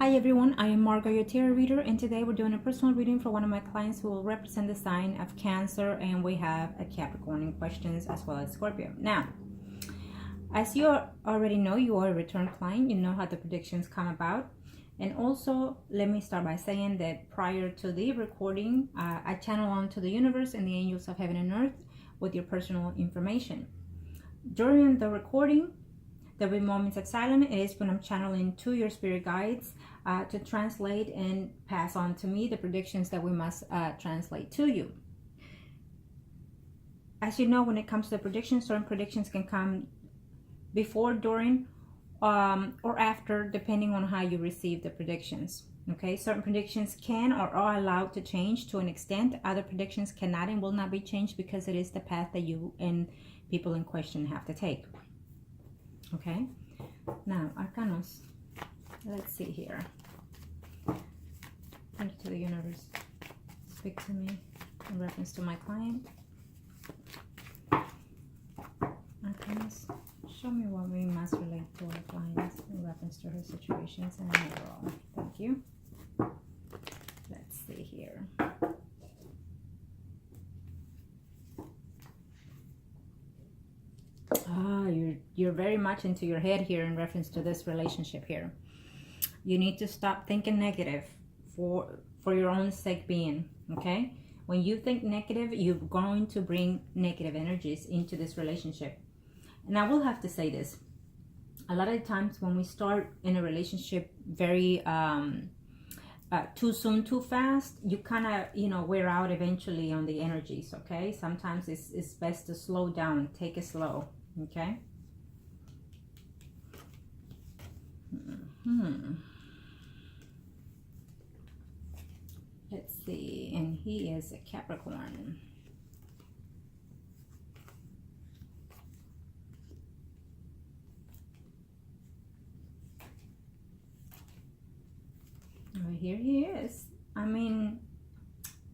Hi everyone, I am Margourtarotreader, and today we're doing a personal reading for one of my clients who will represent the sign of Cancer, and we have a Capricorn in questions as well as Scorpio. Now, as you already know, you are a return client. You know how the predictions come about. And also, let me start by saying that prior to the recording, I channel on to the universe and the angels of heaven and earth with your personal information. During the recording, there will be moments of silence. It is when I'm channeling to your spirit guides to translate and pass on to me the predictions that we must translate to you. As you know, when it comes to the predictions, certain predictions can come before, during, or after, depending on how you receive the predictions. Okay, certain predictions can or are allowed to change to an extent. Other predictions cannot and will not be changed because it is the path that you and people in question have to take. Okay, now Arcanos, let's see here. Thank you to the universe. Speak to me in reference to my client. Arcanos, show me what we must relate to our clients in reference to her situations and overall. Thank you. Let's see here. You're very much into your head here in reference to this relationship here. You need to stop thinking negative for your own sake being, okay? When you think negative, you're going to bring negative energies into this relationship. And I will have to say this. A lot of times when we start in a relationship very too soon, too fast, you kind of, wear out eventually on the energies, okay? Sometimes it's best to slow down, take it slow, okay? Let's see, and he is a Capricorn. Oh, here he is. I mean,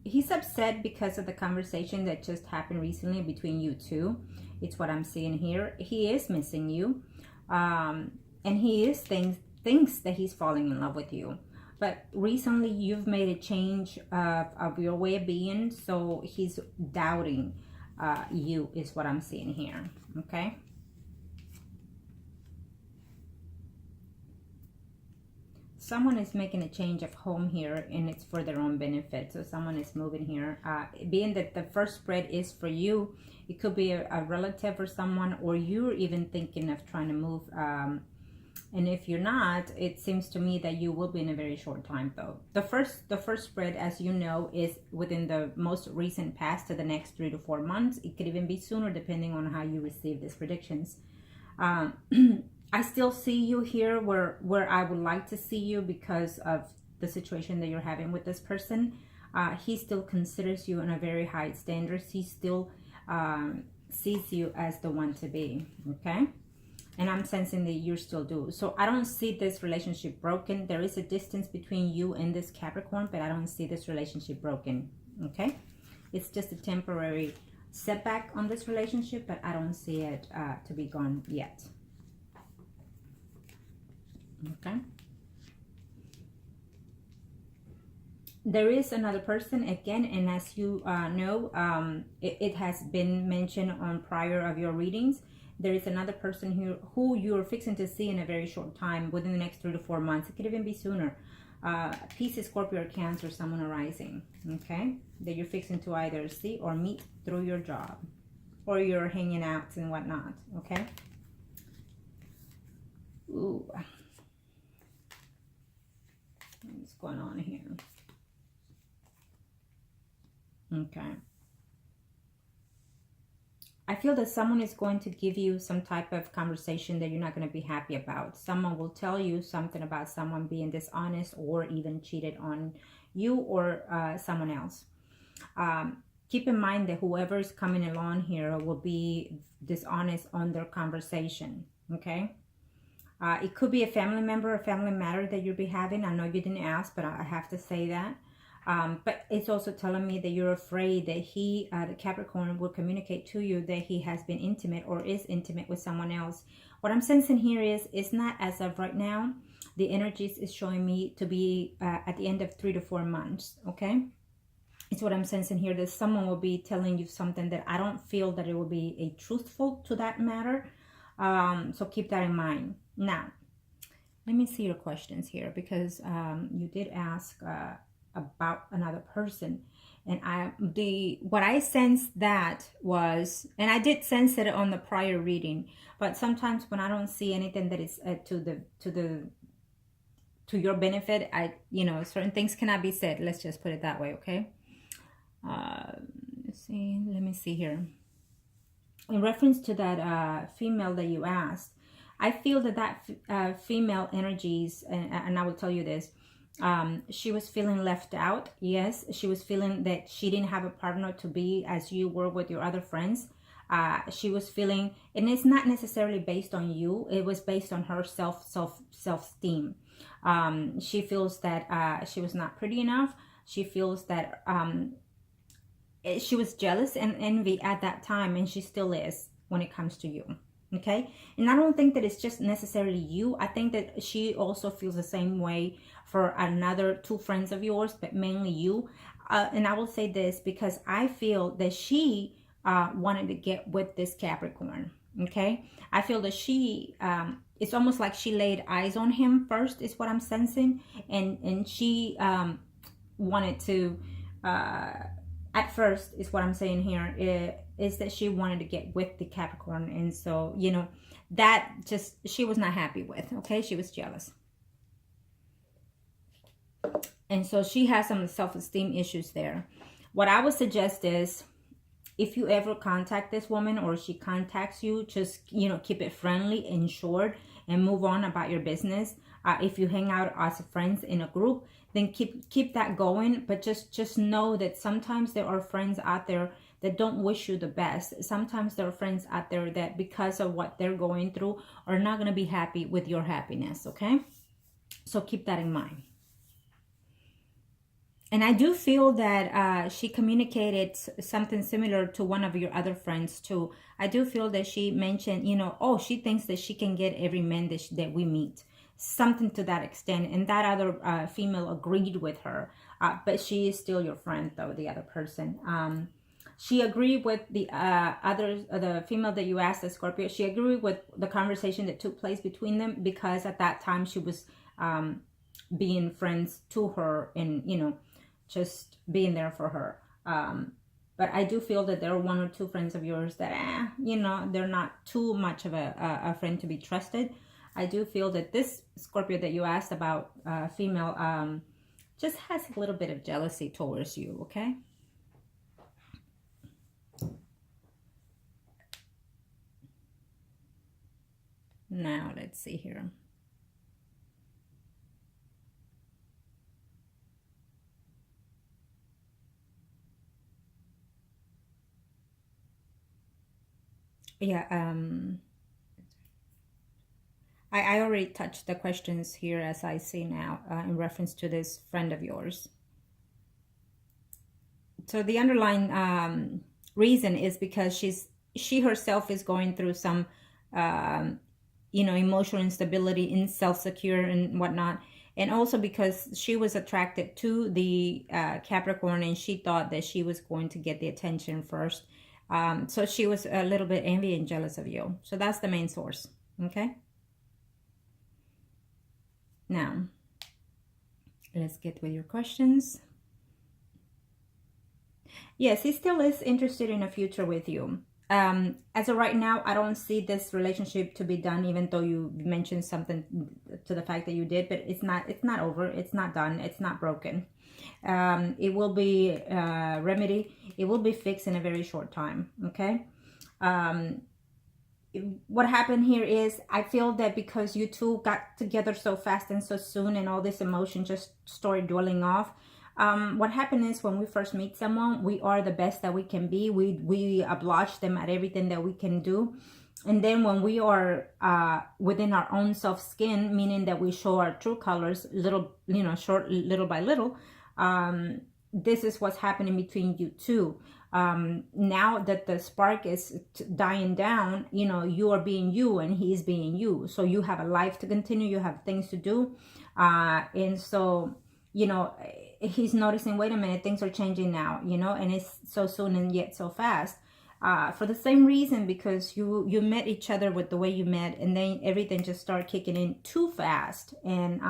he's upset because of the conversation that just happened recently between you two. It's what I'm seeing here. He is missing you. And he thinks that he's falling in love with you. But recently you've made a change of your way of being, so he's doubting you is what I'm seeing here, okay? Someone is making a change of home here, and it's for their own benefit. So someone is moving here. Being that the first spread is for you, it could be a relative or someone, or you're even thinking of trying to move. And if you're not, it seems to me that you will be in a very short time, though. The first spread, as you know, is within the most recent past to the next 3 to 4 months. It could even be sooner, depending on how you receive these predictions. I still see you here where I would like to see you because of the situation that you're having with this person. He still considers you in a very high standard. He still sees you as the one to be, okay? And I'm sensing that you still do. So I don't see this relationship broken. There is a distance between you and this Capricorn, but I don't see this relationship broken, okay? It's just a temporary setback on this relationship, but I don't see it to be gone yet. Okay. There is another person again, and as you know, it has been mentioned on prior of your readings. There is another person here who you're fixing to see in a very short time, within the next 3 to 4 months. It could even be sooner. Pisces, Scorpio, or Cancer, someone arising, okay? That you're fixing to either see or meet through your job, or you're hanging out and whatnot, okay? Ooh. What's going on here? Okay. I feel that someone is going to give you some type of conversation that you're not going to be happy about. Someone will tell you something about someone being dishonest or even cheated on you or someone else. Keep in mind that whoever is coming along here will be dishonest on their conversation, okay? It could be a family member, a family matter that you'll be having. I know you didn't ask, but I have to say that. But it's also telling me that you're afraid that the Capricorn, will communicate to you that he has been intimate or is intimate with someone else. What I'm sensing here is, it's not as of right now. The energies is showing me to be at the end of 3 to 4 months, okay? It's what I'm sensing here, that someone will be telling you something that I don't feel that it will be a truthful to that matter. So keep that in mind. Now, let me see your questions here, because you did ask about another person. And what I sensed that was, and I did sense it on the prior reading, but sometimes when I don't see anything that is to your benefit, certain things cannot be said. Let's just put it that way, okay? Let me see here. In reference to that female that you asked, I feel that female energies, and I will tell you this, she was feeling left out. Yes, she was feeling that she didn't have a partner to be as you were with your other friends. She was feeling, and it's not necessarily based on you, it was based on her self-esteem. She feels that she was not pretty enough. She feels that she was jealous and envy at that time, and she still is when it comes to you. Okay, and I don't think that it's just necessarily you. I think that she also feels the same way for another 2 friends of yours, but mainly you. And I will say this because I feel that she wanted to get with this Capricorn. Okay, I feel that she it's almost like she laid eyes on him first, is what I'm sensing, and she wanted to at first, is what I'm saying here, is that she wanted to get with the Capricorn. And so, that just, she was not happy with, okay? She was jealous. And so she has some self-esteem issues there. What I would suggest is, if you ever contact this woman or she contacts you, just, keep it friendly and short and move on about your business. If you hang out as friends in a group, then keep that going. But just know that sometimes there are friends out there that don't wish you the best. Sometimes there are friends out there that, because of what they're going through, are not going to be happy with your happiness, okay? So keep that in mind. And I do feel that she communicated something similar to one of your other friends too. I do feel that she mentioned, oh, she thinks that she can get every man that we meet. Something to that extent. And that other female agreed with her. But she is still your friend, though, the other person. She agreed with the female that you asked, the Scorpio. She agreed with the conversation that took place between them, because at that time she was being friends to her and, just being there for her. But I do feel that there are 1 or 2 friends of yours that, they're not too much of a friend to be trusted. I do feel that this Scorpio that you asked about, female, just has a little bit of jealousy towards you, okay? Now, let's see here. Yeah, I already touched the questions here as I see now in reference to this friend of yours. So the underlying reason is because she herself is going through some, emotional instability, in self-secure and whatnot. And also because she was attracted to the Capricorn, and she thought that she was going to get the attention first. So she was a little bit envy and jealous of you. So that's the main source. Okay. Now, let's get with your questions. Yes, he still is interested in a future with you. As of right now, I don't see this relationship to be done, even though you mentioned something to the fact that you did, but it's not over. It's not done. It's not broken. It will be remedied. It will be fixed in a very short time. Okay. What happened here is, I feel that because you two got together so fast and so soon, and all this emotion just started dwelling off, what happened is, when we first meet someone, we are the best that we can be. We oblige them at everything that we can do. And then when we are within our own self skin, meaning that we show our true colors little by little, this is what's happening between you two. now that the spark is dying down, you know, you are being you and he's being you. So you have a life to continue, you have things to do. And so, you know, he's noticing, wait a minute, things are changing now, you know, and it's so soon and yet so fast. For the same reason, because you met each other with the way you met, and then everything just started kicking in too fast. And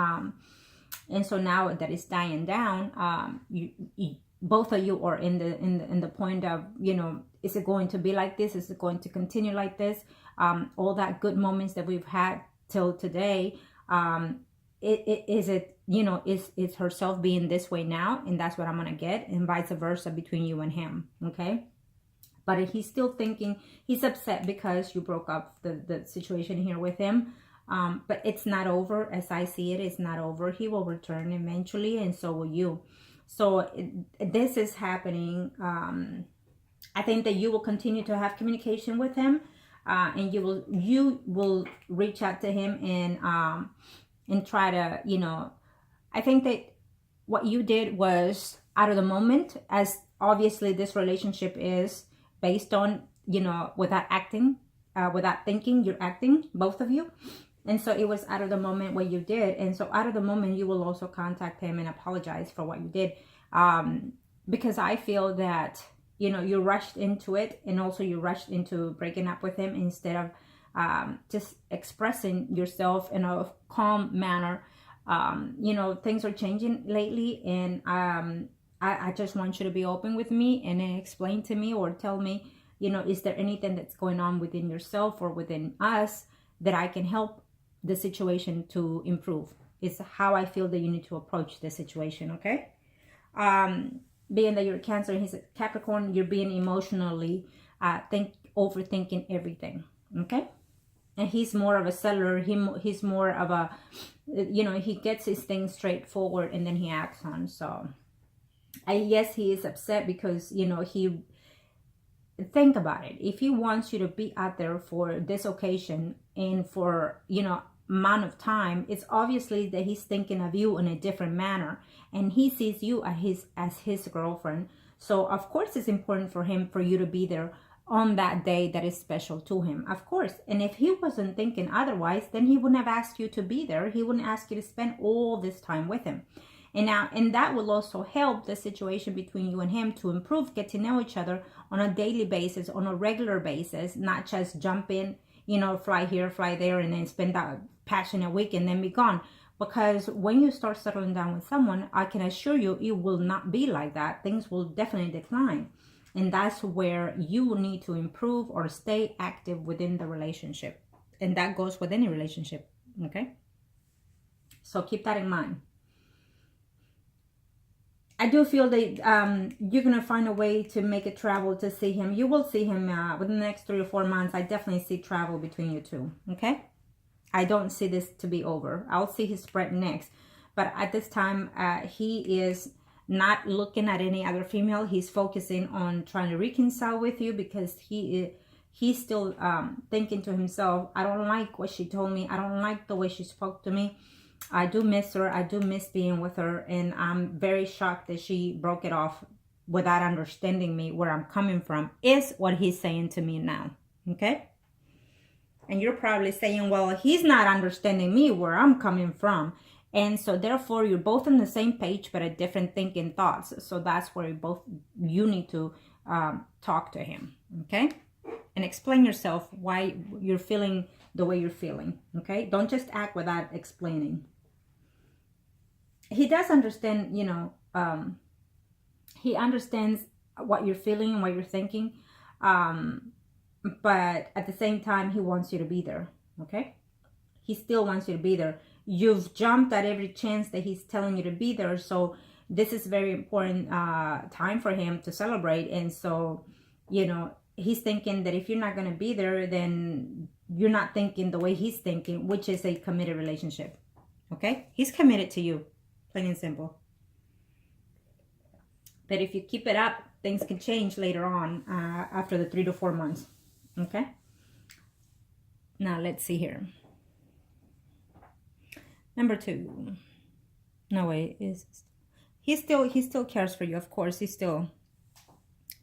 so now that it's dying down, you both of you are in the point of, you know, is it going to be like this? Is it going to continue like this? All that good moments that we've had till today, is it, you know, is herself being this way now, and that's what I'm gonna get, and vice versa between you and him. Okay. But he's still thinking, he's upset because you broke up the situation here with him. But it's not over. As I see it, it's not over. He will return eventually, and so will you. So this is happening. I think that you will continue to have communication with him, and you will reach out to him and try to, you know, I think that what you did was out of the moment, as obviously this relationship is based on, you know, without acting, without thinking, you're acting, both of you. And so it was out of the moment what you did. And so out of the moment, you will also contact him and apologize for what you did. Because I feel that, you know, you rushed into it, and also you rushed into breaking up with him instead of just expressing yourself in a calm manner. You know, things are changing lately, and I just want you to be open with me and then explain to me or tell me, you know, is there anything that's going on within yourself or within us that I can help the situation to improve? It's how I feel that you need to approach the situation, okay? Being that you're Cancer and he's a Capricorn, you're being emotionally overthinking everything, okay? And he's more of a settler. He's more of a, you know, he gets his things straightforward and then he acts on. So yes, he is upset because, you know, think about it. If he wants you to be out there for this occasion and for, you know, amount of time, it's obviously that he's thinking of you in a different manner, and he sees you as his girlfriend. So of course it's important for him for you to be there on that day that is special to him, of course. And if he wasn't thinking otherwise, then he wouldn't have asked you to be there. He wouldn't ask you to spend all this time with him. And that will also help the situation between you and him to improve, get to know each other on a daily basis, on a regular basis, not just jump in, you know, fly here, fly there, and then spend that passionate week and then be gone. Because when you start settling down with someone, I can assure you, it will not be like that. Things will definitely decline. And that's where you need to improve or stay active within the relationship. And that goes with any relationship, okay? So keep that in mind. I do feel that you're going to find a way to make it travel to see him. You will see him within the next 3 or 4 months. I definitely see travel between you two, okay? I don't see this to be over. I'll see his spread next. But at this time, he is not looking at any other female. He's focusing on trying to reconcile with you because he's still thinking to himself, I don't like what she told me. I don't like the way she spoke to me. I do miss her. I do miss being with her. And I'm very shocked that she broke it off without understanding me, where I'm coming from, is what he's saying to me now. Okay? And you're probably saying, well, he's not understanding me, where I'm coming from. And so therefore, you're both on the same page, but at different thinking thoughts. So that's where you need to talk to him. Okay? And explain yourself why you're feeling the way you're feeling. Okay? Don't just act without explaining. He does understand, you know, he understands what you're feeling and what you're thinking. But at the same time, he wants you to be there. Okay? He still wants you to be there. You've jumped at every chance that he's telling you to be there. So this is very important time for him to celebrate. And so, you know, he's thinking that if you're not going to be there, then you're not thinking the way he's thinking, which is a committed relationship. Okay? He's committed to you. Plain and simple. But if you keep it up, things can change later on after the 3 to 4 months. Okay? Now, let's see here. Number 2. No way. He still cares for you, of course. He's still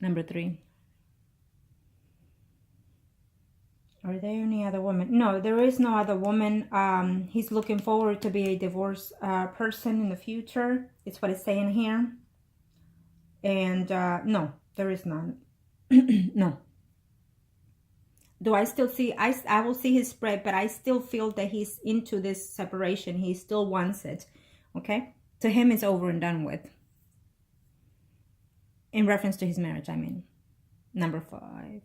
Number 3. Are there any other women? No, there is no other woman. He's looking forward to be a divorced person in the future. It's what it's saying here. And no, there is none. No. Do I still see? I will see his spread, but I still feel that he's into this separation. He still wants it. Okay? To him, it's over and done with. In reference to his marriage, I mean. Number 5.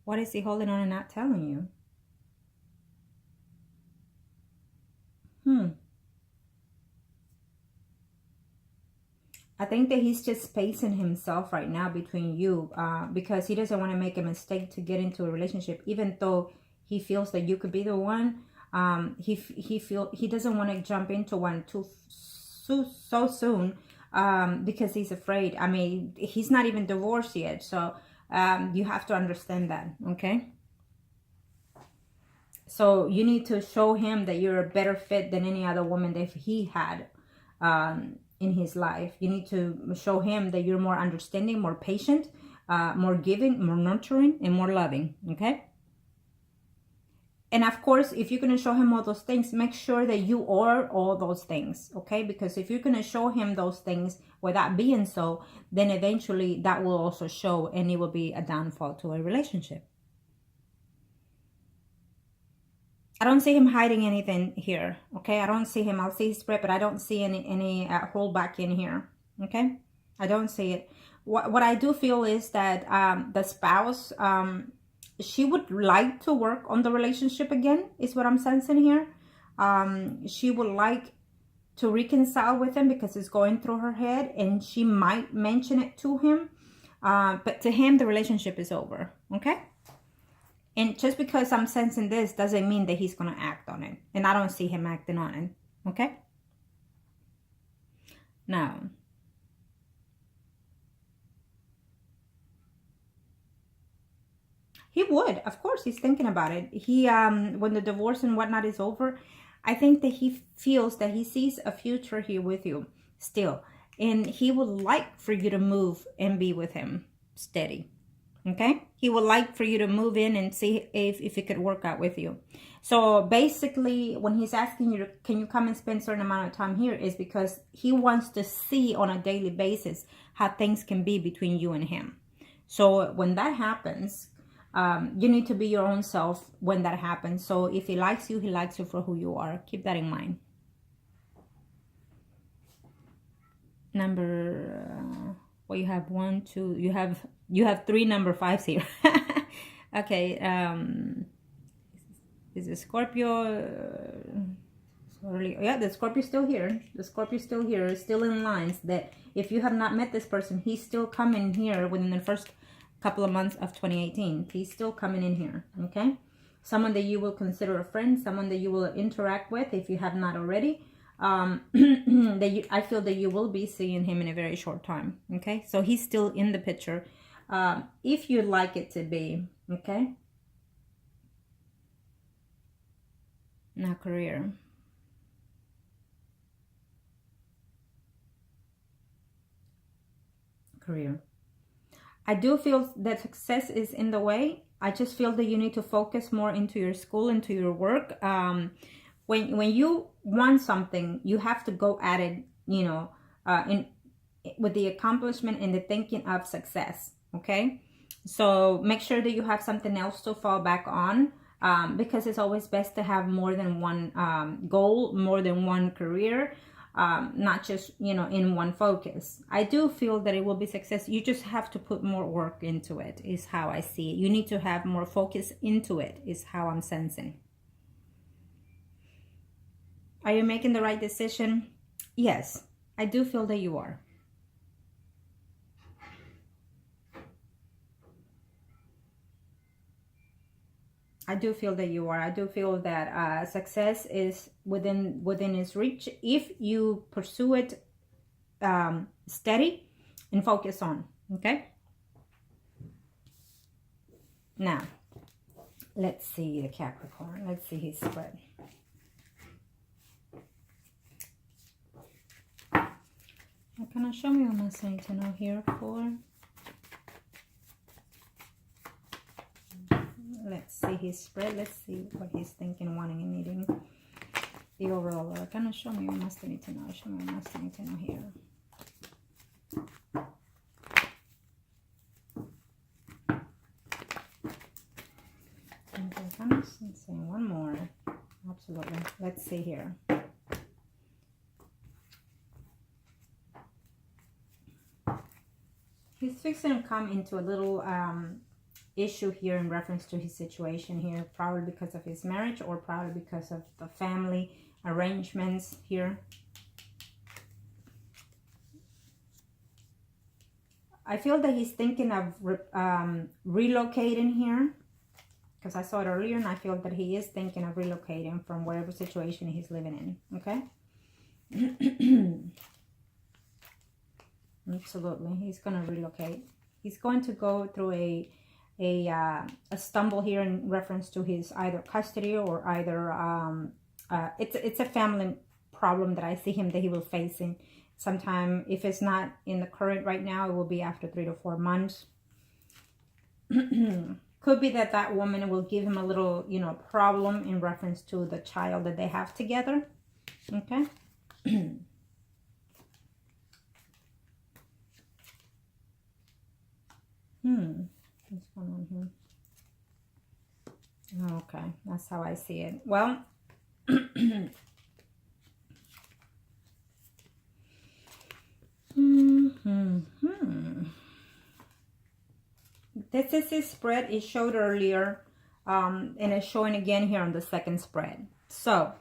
What is he holding on and not telling you? I think that he's just spacing himself right now between you because he doesn't want to make a mistake to get into a relationship, even though he feels that you could be the one. He doesn't want to jump into one so soon because he's afraid. I mean, he's not even divorced yet, so you have to understand that, okay? So you need to show him that you're a better fit than any other woman that he had in his life. You need to show him that you're more understanding, more patient, more giving, more nurturing, and more loving, okay? And of course, if you're going to show him all those things, make sure that you are all those things, okay? Because if you're going to show him those things without being so, then eventually that will also show, and it will be a downfall to a relationship. I don't see him hiding anything here, okay? I don't see him. I'll see his spread, but I don't see any hold back in here, okay? I don't see it. What I do feel is that the spouse, she would like to work on the relationship again, is what I'm sensing here. She would like to reconcile with him because it's going through her head, and she might mention it to him. But to him, the relationship is over, okay? And just because I'm sensing this doesn't mean that he's going to act on it. And I don't see him acting on it. Okay? Now, he would. Of course, he's thinking about it. He, when the divorce and whatnot is over, I think that he feels that he sees a future here with you still. And he would like for you to move and be with him steady. Okay, he would like for you to move in and see if it could work out with you. So basically, when he's asking you, can you come and spend a certain amount of time here, is because he wants to see on a daily basis how things can be between you and him. So when that happens, you need to be your own self when that happens. So if he likes you for who you are. Keep that in mind. Number, well, you have 1, 2, you have 3 number 5s here. Okay, is it Scorpio? Sorry. Yeah, the Scorpio's still here. The Scorpio's still here, still in lines that if you have not met this person, he's still coming here within the first couple of months of 2018. He's still coming in here, okay? Someone that you will consider a friend, someone that you will interact with if you have not already. I feel that you will be seeing him in a very short time, okay? So he's still in the picture, if you'd like it to be, okay? Now, career. I do feel that success is in the way. I just feel that you need to focus more into your school, into your work. When you want something, you have to go at it, you know, with the accomplishment and the thinking of success, okay? So make sure that you have something else to fall back on, because it's always best to have more than one goal, more than one career, not just, you know, in one focus. I do feel that it will be success. You just have to put more work into it, is how I see it. You need to have more focus into it, is how I'm sensing. Are you making the right decision? Yes, I do feel that you are. I do feel that you are. I do feel that success is within its reach if you pursue it steady and focus on, okay? Now, let's see the Capricorn. Let's see his spread. Can I show me what I'm saying to know here for? Let's see his spread. Let's see what he's thinking, wanting, and needing. The overall. Can I show me what I need to know? Show me what I need to know here. Okay, I'm just saying one more. Absolutely. Let's see here. He's fixing to come into a little issue here in reference to his situation here, probably because of his marriage or probably because of the family arrangements here. I feel that he's thinking of relocating here, because I saw it earlier, and I feel that he is thinking of relocating from whatever situation he's living in. Okay. Absolutely, he's going to relocate. He's going to go through a stumble here in reference to his either custody or either it's a family problem that I see him that he will facing sometime. If it's not in the current right now, it will be after 3 to 4 months. Could be that that woman will give him a little, you know, problem in reference to the child that they have together. Okay. What's going on here? Okay, that's how I see it. Well, this is his spread. It showed earlier, and it's showing again here on the second spread. So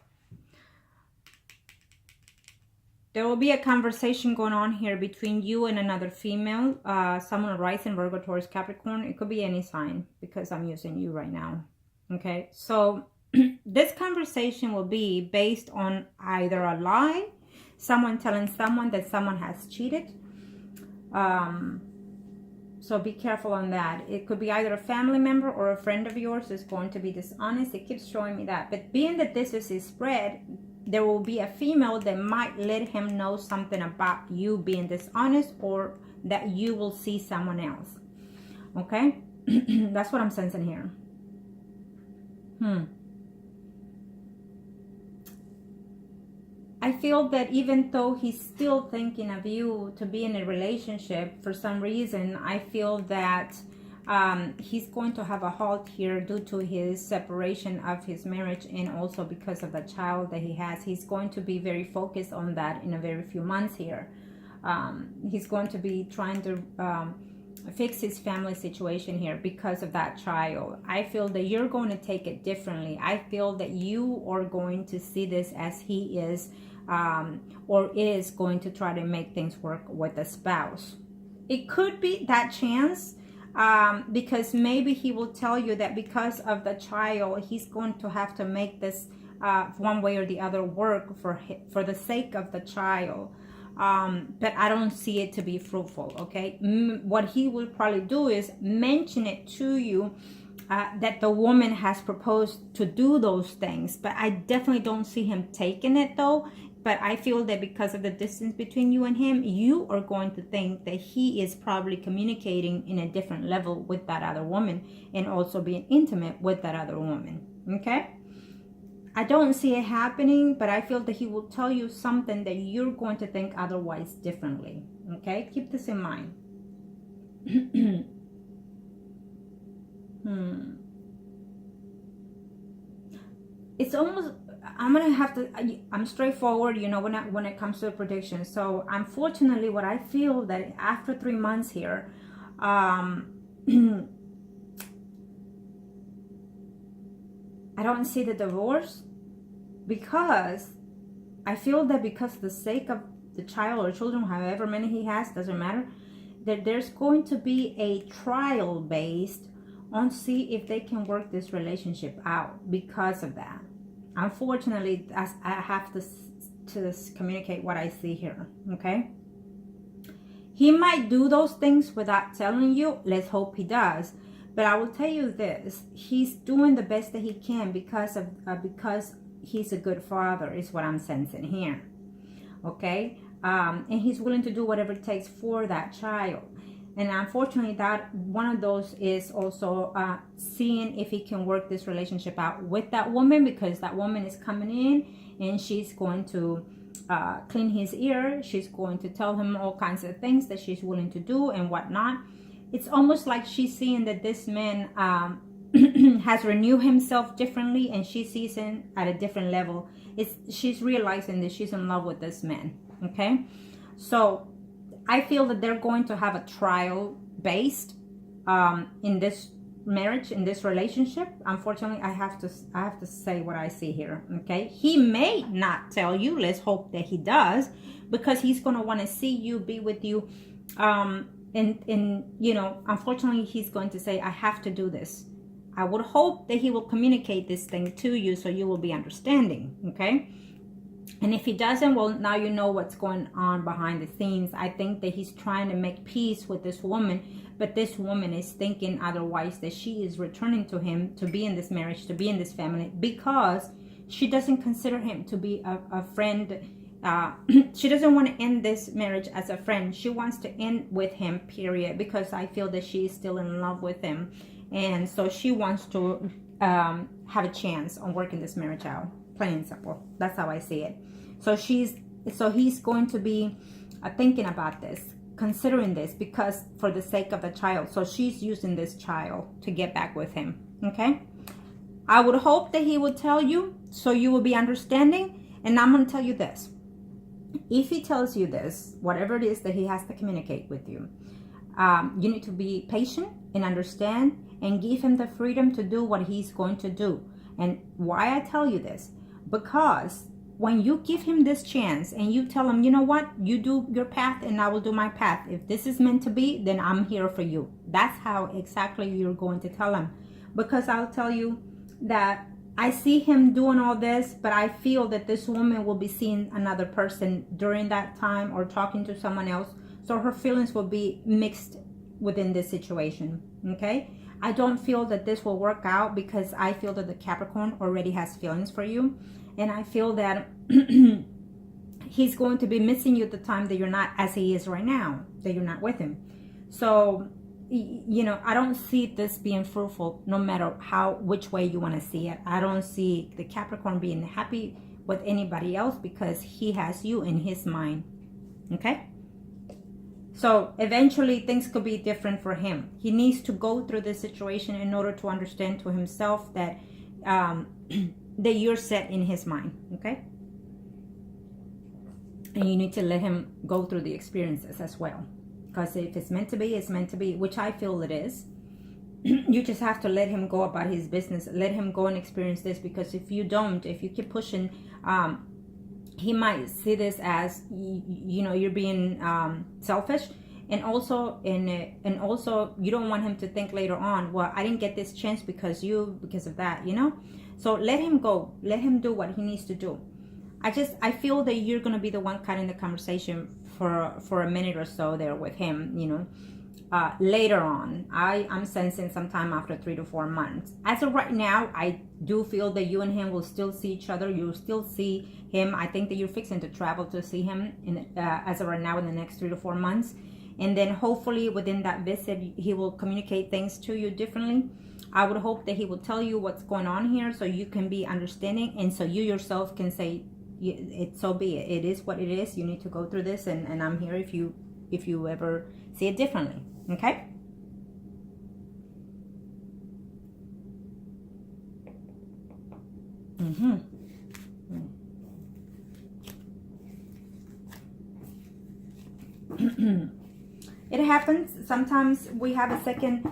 there will be a conversation going on here between you and another female, someone rising Virgo, Taurus, Capricorn. It could be any sign because I'm using you right now. Okay, so this conversation will be based on either a lie, someone telling someone that someone has cheated. So be careful on that. It could be either a family member or a friend of yours is going to be dishonest. It keeps showing me that. But being that this is his spread, there will be a female that might let him know something about you being dishonest, or that you will see someone else. Okay? That's what I'm sensing here. I feel that even though he's still thinking of you to be in a relationship, for some reason, I feel that he's going to have a halt here due to his separation of his marriage, and also because of the child that he has. He's going to be very focused on that in a very few months here. He's going to be trying to fix his family situation here because of that child. I feel that you're going to take it differently. I feel that you are going to see this as he is or is going to try to make things work with a spouse. It could be that chance. Because maybe he will tell you that because of the child, he's going to have to make this one way or the other work for the sake of the child. But I don't see it to be fruitful, okay? What he will probably do is mention it to you that the woman has proposed to do those things. But I definitely don't see him taking it though. But I feel that because of the distance between you and him, you are going to think that he is probably communicating in a different level with that other woman and also being intimate with that other woman. Okay? I don't see it happening, but I feel that he will tell you something that you're going to think otherwise differently. Okay? Keep this in mind. It's almost... I'm straightforward, you know, when it comes to a prediction. So unfortunately, what I feel that after 3 months here, I don't see the divorce, because I feel that because of the sake of the child or children, however many he has, doesn't matter, that there's going to be a trial based on see if they can work this relationship out because of that. Unfortunately, I have to communicate what I see here, okay? He might do those things without telling you. Let's hope he does. But I will tell you this. He's doing the best that he can because he's a good father is what I'm sensing here, okay? and he's willing to do whatever it takes for that child. And unfortunately, that one of those is also seeing if he can work this relationship out with that woman, because that woman is coming in and she's going to clean his ear. She's going to tell him all kinds of things that she's willing to do and whatnot. It's almost like she's seeing that this man has renewed himself differently, and she sees him at a different level. She's realizing that she's in love with this man. Okay, so I feel that they're going to have a trial based in this marriage, in this relationship. Unfortunately, I have to say what I see here. Okay, he may not tell you. Let's hope that he does, because he's going to want to see you, be with you, and you know, unfortunately, he's going to say, I have to do this. I would hope that he will communicate this thing to you so you will be understanding. Okay. And if he doesn't, well, now you know what's going on behind the scenes. I think that he's trying to make peace with this woman, but this woman is thinking otherwise, that she is returning to him to be in this marriage, to be in this family, because she doesn't consider him to be a friend. She doesn't want to end this marriage as a friend. She wants to end with him, period, because I feel that she is still in love with him. And so she wants to have a chance on working this marriage out. Plain and simple. That's how I see it. So he's going to be thinking about this, considering this, because for the sake of the child. So she's using this child to get back with him. Okay. I would hope that he would tell you, so you will be understanding. And I'm going to tell you this. If he tells you this, whatever it is that he has to communicate with you, you need to be patient and understand, and give him the freedom to do what he's going to do. And why I tell you this, because when you give him this chance and you tell him, you know what, you do your path and I will do my path. If this is meant to be, then I'm here for you. That's how exactly you're going to tell him. Because I'll tell you that I see him doing all this, but I feel that this woman will be seeing another person during that time, or talking to someone else. So her feelings will be mixed within this situation. Okay. I don't feel that this will work out, because I feel that the Capricorn already has feelings for you. And I feel that he's going to be missing you at the time that you're not, as he is right now, that you're not with him. So, you know, I don't see this being fruitful, no matter which way you want to see it. I don't see the Capricorn being happy with anybody else, because he has you in his mind. Okay? So eventually things could be different for him. He needs to go through this situation in order to understand to himself that that you're set in his mind. Okay? And you need to let him go through the experiences as well. Because if it's meant to be, it's meant to be, which I feel it is. You just have to let him go about his business. Let him go and experience this, because if you don't, if you keep pushing, he might see this as, you know, you're being selfish, and also you don't want him to think later on, well, I didn't get this chance because of that, you know. So let him go, let him do what he needs to do. I feel that you're gonna be the one cutting the conversation for a minute or so there with him, you know. Later on, I'm sensing sometime after 3 to 4 months. As of right now, I do feel that you and him will still see each other. You'll still see him. I think that you're fixing to travel to see him as of right now in the next 3 to 4 months. And then hopefully within that visit, he will communicate things to you differently. I would hope that he will tell you what's going on here, so you can be understanding, and so you yourself can say, it's so be it. It is what it is. You need to go through this, and I'm here if you ever see it differently. Okay? It happens. Sometimes we have a second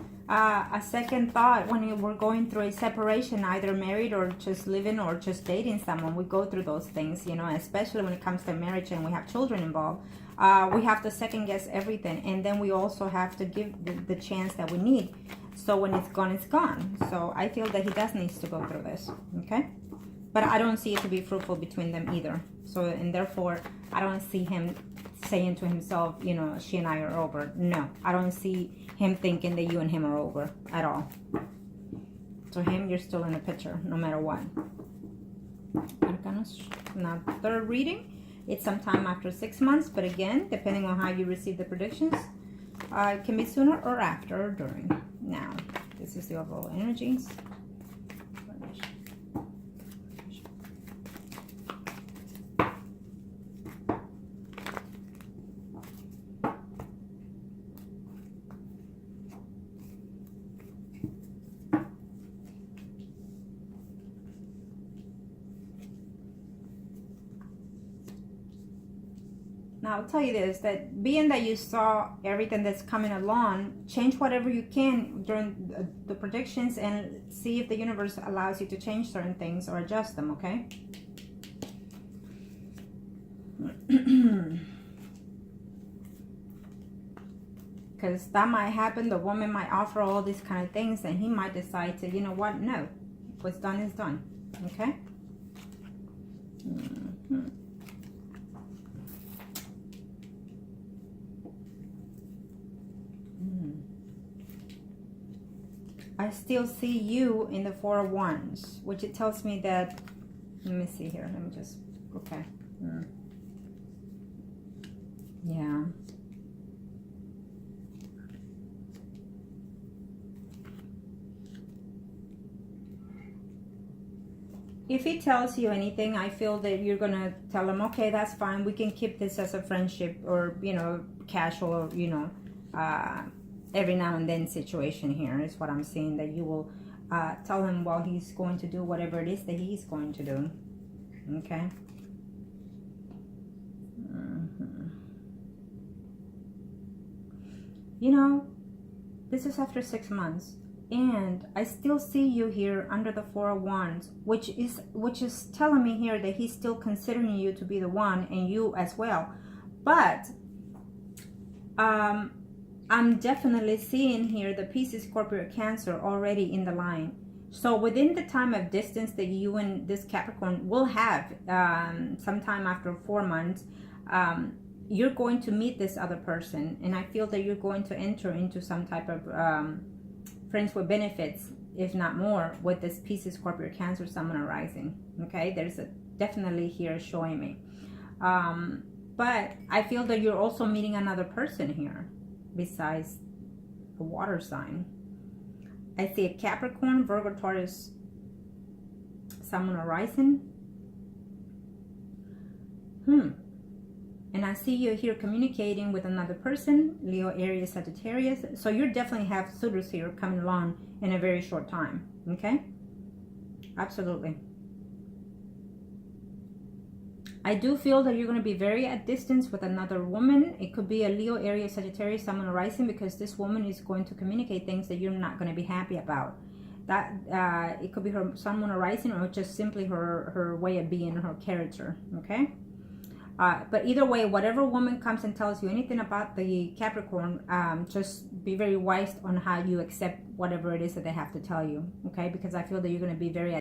thought when we're going through a separation, either married or just living or just dating someone. We go through those things, you know, especially when it comes to marriage and we have children involved. We have to second guess everything, and then we also have to give the chance that we need. So when it's gone, it's gone. So I feel that he does need to go through this. Okay? But I don't see it to be fruitful between them either. So, and therefore, I don't see him saying to himself, you know, she and I are over. No, I don't see him thinking that you and him are over at all. To him, you're still in the picture, no matter what. Now, third reading. it's sometime after 6 months, but again, depending on how you receive the predictions, it can be sooner or after or during. Now, this is the overall energies. Now, I'll tell you this, that being that you saw everything that's coming along, change whatever you can during the predictions and see if the universe allows you to change certain things or adjust them, okay? Because that might happen. The woman might offer all these kind of things and he might decide to, you know what, no. What's done is done, okay? I still see you in the Four of Wands, which it tells me that, let me see here, let me just, okay. Yeah. If he tells you anything, I feel that you're going to tell him, okay, that's fine. We can keep this as a friendship or, you know, casual, you know, every now and then situation here is what I'm seeing, that you will tell him, well, he's going to do whatever it is that he's going to do. Okay. You know, this is after 6 months. And I still see you here under the Four of Wands, which is telling me here that he's still considering you to be the one, and you as well. But I'm definitely seeing here the Pisces, Scorpio, Cancer already in the line. So within the time of distance that you and this Capricorn will have, sometime after 4 months, you're going to meet this other person, and I feel that you're going to enter into some type of friends with benefits, if not more, with this Pisces, Scorpio, Cancer, Sun, Moon, Rising. Okay, there's a definitely here showing me. But I feel that you're also meeting another person here besides the water sign. I see a Capricorn, Virgo, Taurus, Sun, Moon, Rising. And I see you here communicating with another person, Leo, Aries, Sagittarius. So you definitely have suitors here coming along in a very short time. Okay? Absolutely. I do feel that you're going to be very at distance with another woman. It could be a Leo, Aries, Sagittarius, Sun, Moon, Rising, because this woman is going to communicate things that you're not going to be happy about. That it could be her Sun, Moon, Rising, or just simply her way of being, her character. Okay? But either way, whatever woman comes and tells you anything about the Capricorn, just be very wise on how you accept whatever it is that they have to tell you, okay? Because I feel that you're going to be very